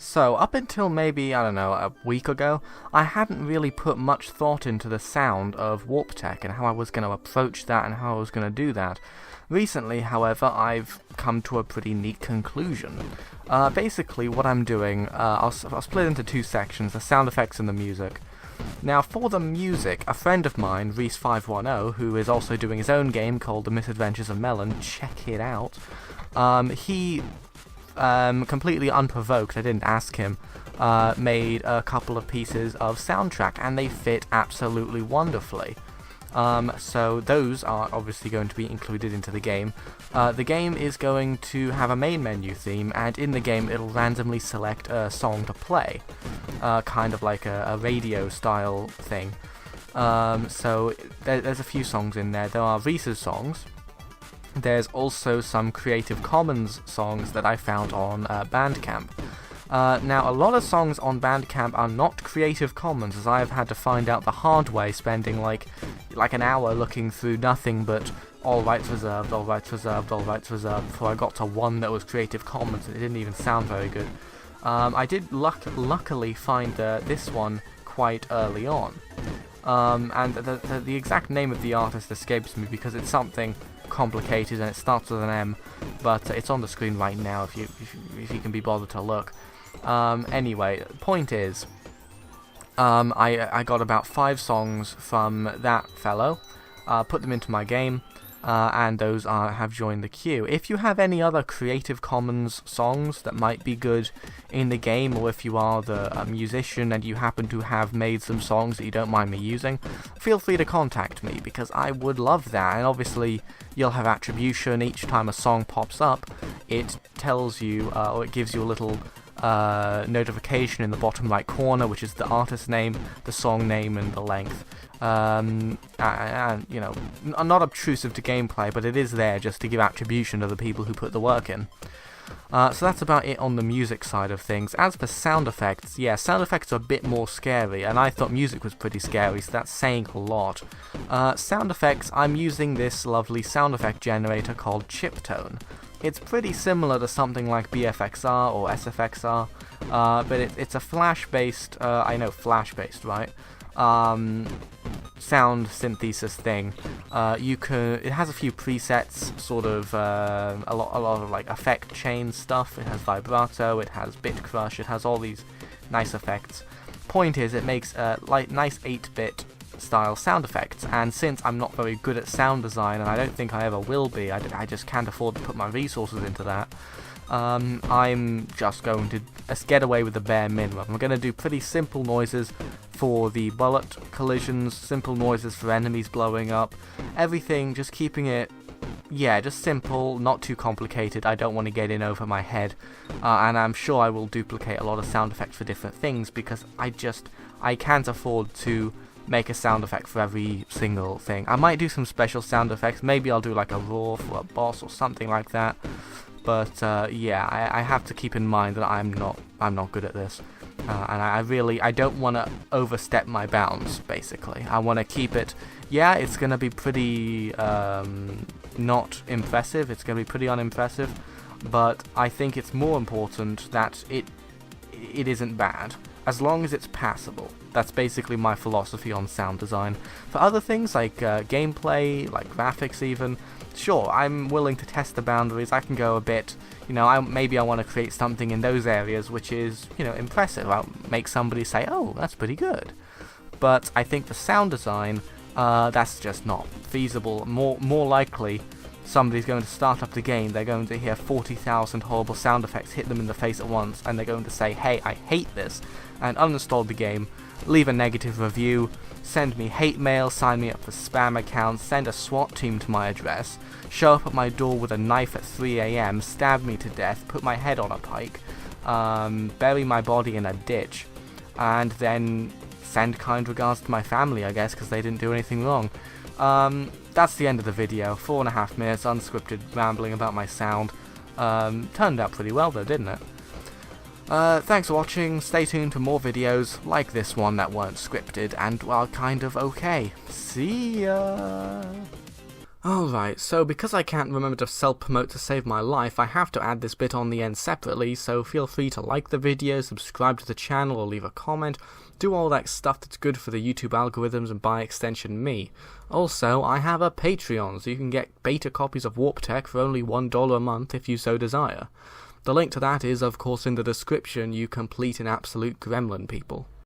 So, up until maybe, I don't know, a week ago, I hadn't really put much thought into the sound of WARP-TEK and how I was going to approach that and how I was going to do that. Recently, however, I've come to a pretty neat conclusion. Basically, what I'm doing, I'll split into two sections, the sound effects and the music. Now, for the music, a friend of mine, Reese510, who is also doing his own game called The Misadventures of Melon, check it out, he... completely unprovoked, I didn't ask him, made a couple of pieces of soundtrack, and they fit absolutely wonderfully. So those are obviously going to be included into the game. The game is going to have a main menu theme, and in the game it'll randomly select a song to play, kind of like a radio style thing. So there's a few songs in there. There are Reese's songs. There's also some Creative Commons songs that I found on Bandcamp. Now, a lot of songs on Bandcamp are not Creative Commons, as I have had to find out the hard way, spending like an hour looking through nothing but all rights reserved, all rights reserved, all rights reserved, before I got to one that was Creative Commons, and it didn't even sound very good. I did luckily find this one quite early on. And the exact name of the artist escapes me because it's something complicated and it starts with an M, but it's on the screen right now if you can be bothered to look. Anyway, point is, I got about 5 songs from that fellow, put them into my game, and those have joined the queue. If you have any other Creative Commons songs that might be good in the game, or if you are the musician and you happen to have made some songs that you don't mind me using, feel free to contact me, because I would love that. And obviously you'll have attribution. Each time a song pops up, it tells you, or it gives you a little notification in the bottom right corner, which is the artist name, the song name, and the length. And you know, not obtrusive to gameplay, but it is there just to give attribution to the people who put the work in. So that's about it on the music side of things. As for sound effects, yeah, sound effects are a bit more scary, and I thought music was pretty scary, so that's saying a lot. Sound effects, I'm using this lovely sound effect generator called Chiptone. It's pretty similar to something like BFXR or SFXR, but it's a Flash-based, I know Flash-based, right? Sound synthesis thing. It has a few presets, sort of a lot of like effect chain stuff. It has vibrato, it has bit crush, it has all these nice effects. Point is, it makes like nice 8-bit style sound effects, and since I'm not very good at sound design, and I don't think I ever will be, I just can't afford to put my resources into that. I'm just going to get away with the bare minimum. I'm going to do pretty simple noises for the bullet collisions, simple noises for enemies blowing up, everything, just keeping it, yeah, just simple, not too complicated. I don't want to get in over my head, and I'm sure I will duplicate a lot of sound effects for different things, because I can't afford to make a sound effect for every single thing. I might do some special sound effects, maybe I'll do like a roar for a boss or something like that. But yeah, I have to keep in mind that I'm not good at this, and I don't want to overstep my bounds. Basically, I want to keep it. Yeah, it's gonna be pretty not impressive. It's gonna be pretty unimpressive, but I think it's more important that it isn't bad, as long as it's passable. That's basically my philosophy on sound design. For other things like gameplay, like graphics even, sure, I'm willing to test the boundaries. I can go a bit, you know, maybe I want to create something in those areas which is, you know, impressive. I'll make somebody say, oh, that's pretty good. But I think for sound design, that's just not feasible. More likely, somebody's going to start up the game, they're going to hear 40,000 horrible sound effects hit them in the face at once, and they're going to say, hey, I hate this, and uninstall the game, leave a negative review, send me hate mail, sign me up for spam accounts, send a SWAT team to my address, show up at my door with a knife at 3 AM, stab me to death, put my head on a pike, bury my body in a ditch, and then send kind regards to my family, I guess, because they didn't do anything wrong. That's the end of the video. 4.5 minutes unscripted rambling about my sound. Turned out pretty well though, didn't it? Thanks for watching. Stay tuned for more videos like this one that weren't scripted and, well, kind of okay. See ya! Alright, so because I can't remember to self-promote to save my life, I have to add this bit on the end separately, so feel free to like the video, subscribe to the channel, or leave a comment. Do all that stuff that's good for the YouTube algorithms and by extension me. Also, I have a Patreon, so you can get beta copies of WARP-TEK for only $1 a month if you so desire. The link to that is, of course, in the description, you complete and absolute gremlin people.